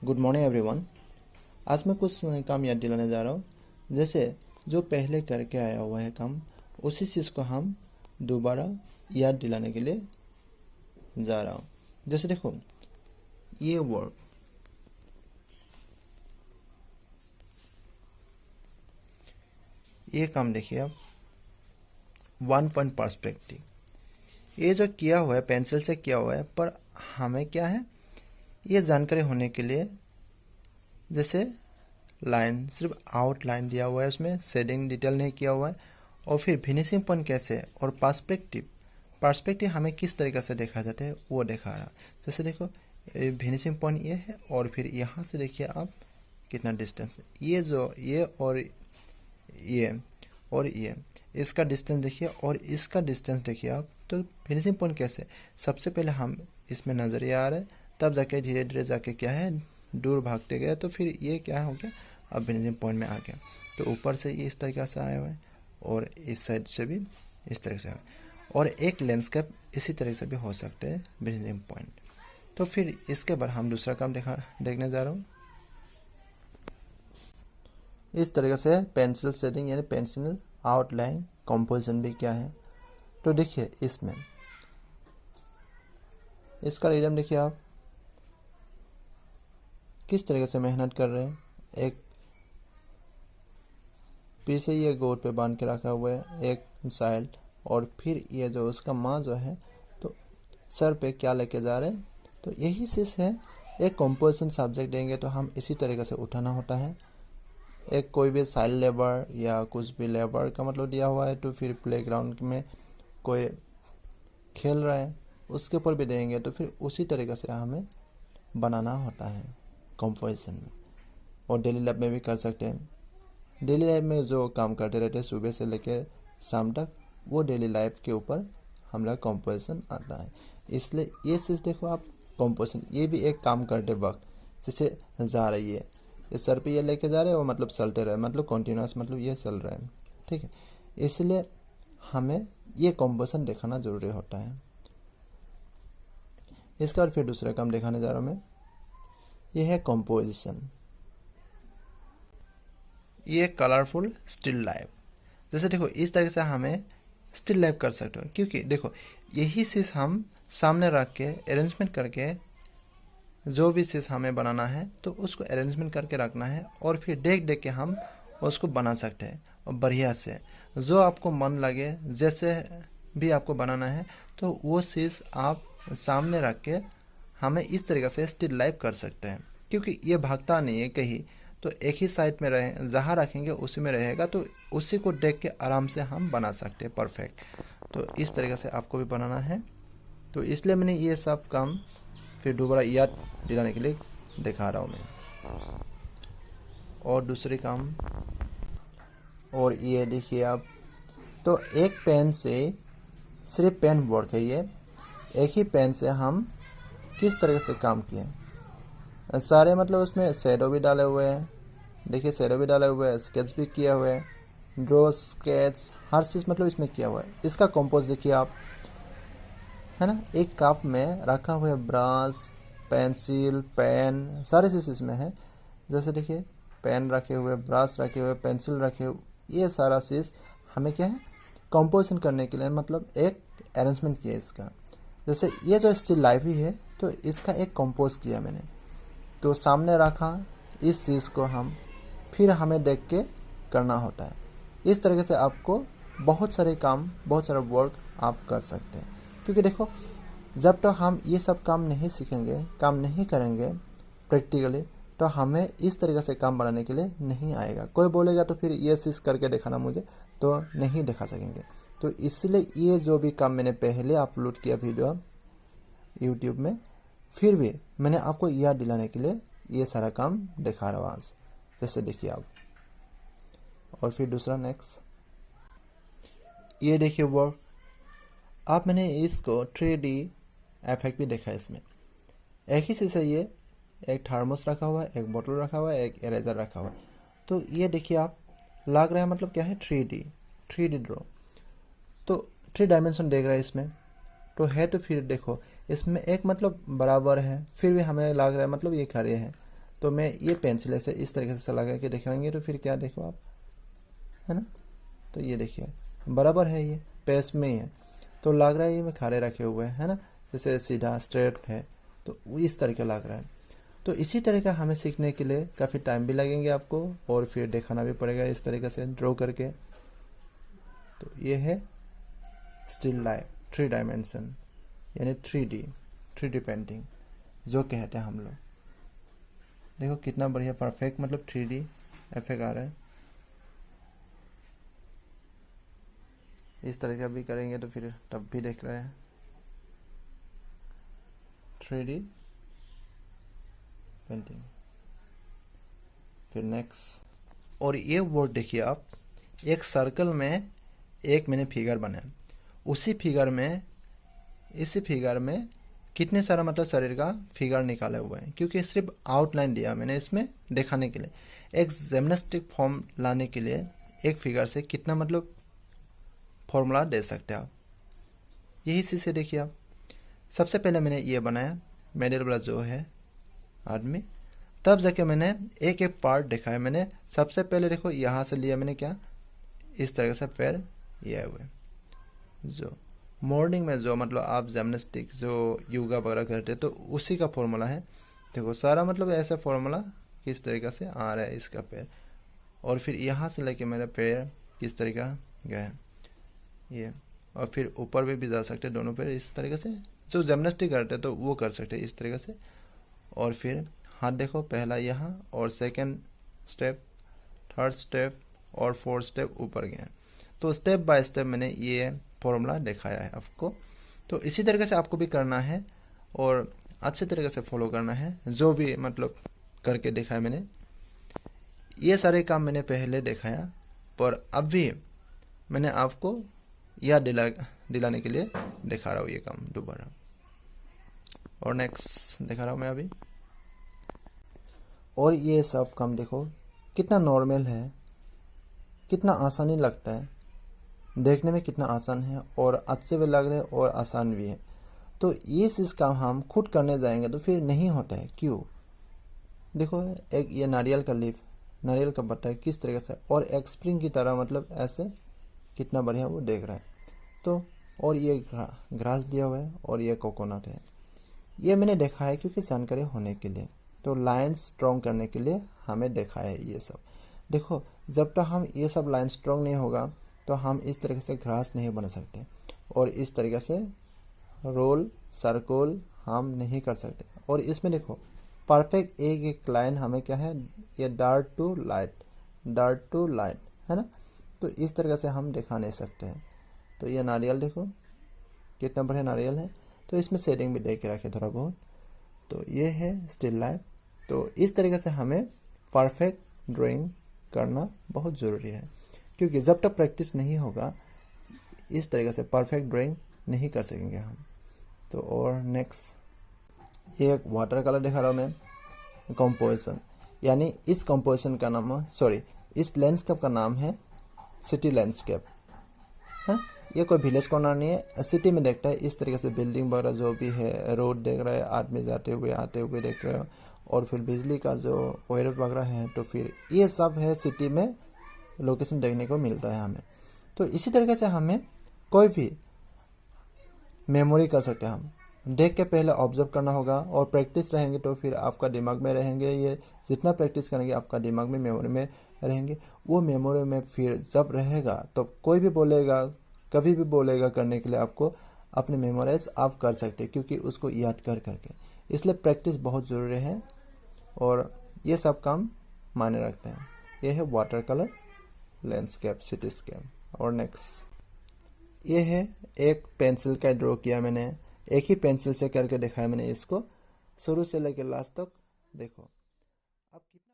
Good morning everyone. आज मैं कुछ काम याद दिलाने जा रहा हूँ। जैसे जो पहले करके आया हुआ है काम, उसी चीज़ को हम दोबारा याद दिलाने के लिए जा रहा हूँ। जैसे देखो, ये वर्ड, ये काम देखिए आप, 1 पॉइंट पर्सपेक्टिव। ये जो किया हुआ है पेंसिल से किया हुआ है, पर हमें क्या है ये जानकारी होने के लिए, जैसे लाइन सिर्फ आउटलाइन दिया हुआ है, उसमें शेडिंग डिटेल नहीं किया हुआ है, और फिर फिनिशिंग पॉइंट कैसे है, और पर्सपेक्टिव हमें किस तरीके से देखा जाता है वो दिखा रहा। जैसे देखो, फिनिशिंग पॉइंट ये है, और फिर यहाँ से देखिए आप कितना डिस्टेंस है, ये और ये इसका डिस्टेंस देखिए, और इसका डिस्टेंस देखिए आप। तो फिनिशिंग पॉइंट कैसे, सबसे पहले हम इसमें नज़रिया आ रहा है, तब जाके धीरे धीरे जाके क्या है दूर भागते गए, तो फिर ये क्या हो गया, अब फिनिशिंग पॉइंट में आ गया। तो ऊपर से ये इस तरीके से आया हुआ है, और इस साइड से भी इस तरह से आया है, और एक लैंडस्केप इसी तरह से भी हो सकते हैं फिनिशिंग पॉइंट। तो फिर इसके बाद हम दूसरा काम देखने जा रहा हूँ। इस तरीके से पेंसिल शेडिंग यानी पेंसिल आउटलाइन कंपोजिशन भी क्या है। तो देखिए इसमें इसका रिदम देखिए आप किस तरीके से मेहनत कर रहे हैं। एक पीछे ये गोद पे बांध के रखा हुआ है एक साइड, और फिर ये जो उसका माँ जो है तो सर पे क्या लेके जा रहे हैं। तो यही चीज़ है, एक कंपोजिशन सब्जेक्ट देंगे तो हम इसी तरीके से उठाना होता है। एक कोई भी साइड लेबर या कुछ भी लेबर का मतलब दिया हुआ है, तो फिर प्लेग्राउंड में कोई खेल रहा है उसके ऊपर भी देंगे, तो फिर उसी तरीके से हमें बनाना होता है कंपोजिशन में। और डेली लाइफ में भी कर सकते हैं। डेली लाइफ में जो काम करते रहते हैं सुबह से लेकर शाम तक, वो डेली लाइफ के ऊपर हमारा कंपोजिशन आता है। इसलिए ये चीज़ देखो आप, कंपोजिशन ये भी एक काम करते वक्त जैसे जा रही है, इस सर पे ये लेके जा रहे हैं, वो मतलब चलते रहे, मतलब कंटिन्यूस, मतलब ये चल रहा है, ठीक है। इसलिए हमें ये कंपोजिशन दिखाना जरूरी होता है। इसका और फिर दूसरा काम दिखाने जा रहा हूँ मैं, ये है कंपोजिशन, ये कलरफुल स्टिल लाइफ। जैसे देखो इस तरह से हमें स्टिल लाइफ कर सकते हो, क्योंकि देखो यही चीज़ हम सामने रख के अरेंजमेंट करके, जो भी चीज़ हमें बनाना है तो उसको अरेंजमेंट करके रखना है, और फिर देख देख के हम उसको बना सकते हैं। और बढ़िया से जो आपको मन लगे, जैसे भी आपको बनाना है, तो वो चीज़ आप सामने रख के हमें इस तरीके से स्टिल लाइफ कर सकते हैं। क्योंकि ये भागता नहीं है कहीं, तो एक ही साइड में रहे, जहाँ रखेंगे उसी में रहेगा, तो उसी को देख के आराम से हम बना सकते हैं परफेक्ट। तो इस तरीके से आपको भी बनाना है। तो इसलिए मैंने ये सब काम फिर दोबारा याद दिलाने के लिए दिखा रहा हूँ मैं। और दूसरे काम, और ये देखिए आप, तो एक पेन से, सिर्फ पेन वर्क है ये, एक ही पेन से हम किस तरह से काम किए सारे, मतलब उसमें शेडो भी डाले हुए हैं, देखिए शेडो भी डाले हुए हैं, स्केच भी किया हुआ है, ड्रॉ स्केच हर चीज़ मतलब इसमें किया हुआ है। इसका कंपोज देखिए आप, है ना, एक कप में रखा हुआ है ब्रश, पेंसिल, पेन, सारे चीज़ इसमें है। जैसे देखिए पेन रखे हुए, ब्रश रखे हुए, पेंसिल रखे हुए, ये सारा चीज़ हमें क्या है कंपोजिशन करने के लिए, मतलब एक अरेंजमेंट किया इसका। जैसे ये जो स्टिल लाइफ ही है, तो इसका एक कंपोज किया मैंने, तो सामने रखा, इस चीज़ को हम फिर हमें देख के करना होता है। इस तरीके से आपको बहुत सारे काम, बहुत सारा वर्क आप कर सकते हैं। क्योंकि देखो जब तक हम ये सब काम नहीं सीखेंगे, काम नहीं करेंगे प्रैक्टिकली, तो हमें इस तरीके से काम बनाने के लिए नहीं आएगा। कोई बोलेगा तो फिर ये चीज़ करके दिखाना मुझे, तो नहीं दिखा सकेंगे। तो इसलिए ये जो भी काम मैंने पहले अपलोड किया वीडियो यूट्यूब में, फिर भी मैंने आपको याद दिलाने के लिए ये सारा काम दिखा रहा हूँ आज। जैसे देखिए आप, और फिर दूसरा नेक्स्ट, ये देखिए वर्क आप, मैंने इसको 3D इफेक्ट भी देखा है इसमें। एक ही चीज़ है ये, एक थर्मोस रखा हुआ है, एक बोतल रखा हुआ है, एक इरेजर रखा हुआ है। तो ये देखिए आप, लग रहा है मतलब क्या है 3D ड्रॉ, तो 3 डायमेंशन देख रहा है इसमें, तो है। तो फिर देखो इसमें एक मतलब बराबर है, फिर भी हमें लग रहा है मतलब ये खड़े हैं, तो मैं ये पेंसिल से इस तरीके से लगा के दिखाएंगे तो फिर क्या देखो आप, है ना। तो ये देखिए बराबर है, ये पेस में ही है, तो लग रहा है ये मैं खड़े रखे हुए है ना, जैसे सीधा स्ट्रेट है, तो इस तरीके लग रहा है। तो इसी तरह का हमें सीखने के लिए काफ़ी टाइम भी लगेंगे आपको, और फिर दिखाना भी पड़ेगा इस तरीके से ड्रॉ करके। तो ये है स्टिल लाइफ 3 डायमेंशन, यानी 3D पेंटिंग जो कहते हैं हम लोग। देखो कितना बढ़िया परफेक्ट मतलब 3D इफेक्ट आ रहा है। इस तरह का भी करेंगे तो फिर तब भी देख रहे हैं 3D पेंटिंग। फिर नेक्स्ट, और ये वर्ड देखिए आप, एक सर्कल में एक मैंने फिगर बनाया, उसी फिगर में इसी फिगर में कितने सारा मतलब शरीर का फिगर निकाले हुए हैं, क्योंकि सिर्फ आउटलाइन दिया मैंने इसमें दिखाने के लिए। एक जिम्नास्टिक फॉर्म लाने के लिए एक फिगर से कितना मतलब फॉर्मूला दे सकते हैं आप, यही चीज़ से देखिए आप। सबसे पहले मैंने ये बनाया मिडिल वाला जो है आदमी, तब जाके मैंने एक एक पार्ट दिखाया। मैंने सबसे पहले देखो यहाँ से लिया मैंने क्या, इस तरह से पैर ये हुए, जो मॉर्निंग में जो मतलब आप जिम्नास्टिक जो योगा वगैरह करते तो उसी का फॉर्मूला है। देखो सारा मतलब ऐसा फॉर्मूला किस तरीके से आ रहा है इसका पैर, और फिर यहाँ से लेके मेरा पैर किस तरीका गया है ये, और फिर ऊपर भी जा सकते हैं दोनों पैर इस तरीके से, जो जिम्नास्टिक करते तो वो कर सकते हैं इस तरीके से। और फिर हाथ देखो, पहला यहाँ और सेकंड स्टेप, थर्ड स्टेप और फोर्थ स्टेप ऊपर गया। तो स्टेप बाय स्टेप मैंने ये फॉर्मूला दिखाया है आपको। तो इसी तरीके से आपको भी करना है और अच्छे तरीके से फॉलो करना है, जो भी मतलब करके दिखाया मैंने। ये सारे काम मैंने पहले दिखाया, पर अभी मैंने आपको याद दिलाने के लिए दिखा रहा हूँ ये काम दोबारा। और नेक्स्ट दिखा रहा हूँ मैं अभी। और ये सब काम देखो कितना नॉर्मल है, कितना आसानी लगता है देखने में, कितना आसान है और अच्छे भी लग रहे हैं और आसान भी है। तो ये चीज़ काम हम खुद करने जाएंगे तो फिर नहीं होता है। क्यों? देखो एक ये नारियल का लीफ, नारियल का पत्ता है किस तरीके से, और एक स्प्रिंग की तरह मतलब ऐसे कितना बढ़िया वो देख रहा है। तो और ये ग्रास दिया हुआ है और ये कोकोनट है। ये मैंने देखा है क्योंकि जानकारी होने के लिए, तो लाइन स्ट्रॉन्ग करने के लिए हमें देखा है ये सब। देखो जब तक हम ये सब लाइन स्ट्रॉन्ग नहीं होगा तो हम इस तरीके से ग्रास नहीं बना सकते, और इस तरीके से रोल सर्कल हम नहीं कर सकते। और इसमें देखो परफेक्ट एक एक लाइन हमें क्या है, ये डार्क टू लाइट है ना। तो इस तरीके से हम दिखा नहीं सकते हैं। तो ये नारियल देखो कितना बढ़िया नारियल है, तो इसमें शेडिंग भी दे के रखे थोड़ा बहुत। तो ये है स्टिल लाइफ। तो इस तरीके से हमें परफेक्ट ड्राइंग करना बहुत ज़रूरी है, क्योंकि जब तक प्रैक्टिस नहीं होगा इस तरीके से परफेक्ट ड्राइंग नहीं कर सकेंगे हम। तो और नेक्स्ट ये एक वाटर कलर दिखा रहा हूँ मैं, कंपोजिशन, यानी इस कंपोजिशन का नाम इस लैंडस्केप का नाम है सिटी लैंडस्केप है। ये कोई विलेज कॉर्नर नहीं है, सिटी में देखता है इस तरीके से बिल्डिंग वगैरह जो भी है, रोड देख रहा है, आदमी जाते हुए आते हुए देख रहे हो, और फिर बिजली का जो वायर वगैरह है, तो फिर ये सब है सिटी में लोकेशन देखने को मिलता है हमें। तो इसी तरीके से हमें कोई भी मेमोरी कर सकते हैं, हम देख के पहले ऑब्जर्व करना होगा, और प्रैक्टिस रहेंगे तो फिर आपका दिमाग में रहेंगे। ये जितना प्रैक्टिस करेंगे आपका दिमाग में मेमोरी में रहेंगे। वो मेमोरी में फिर जब रहेगा तो कोई भी बोलेगा, कभी भी बोलेगा करने के लिए आपको अपने मेमोराइज आप कर सकते हैं, क्योंकि उसको याद कर करके। इसलिए प्रैक्टिस बहुत ज़रूरी है, और ये सब काम मायने रखते हैं। ये है वाटर कलर लैंडस्केप सिटीस्केप। और नेक्स्ट ये है एक पेंसिल का ड्रॉ किया मैंने, एक ही पेंसिल से करके दिखाया मैंने इसको, शुरू से लेकर लास्ट तक देखो।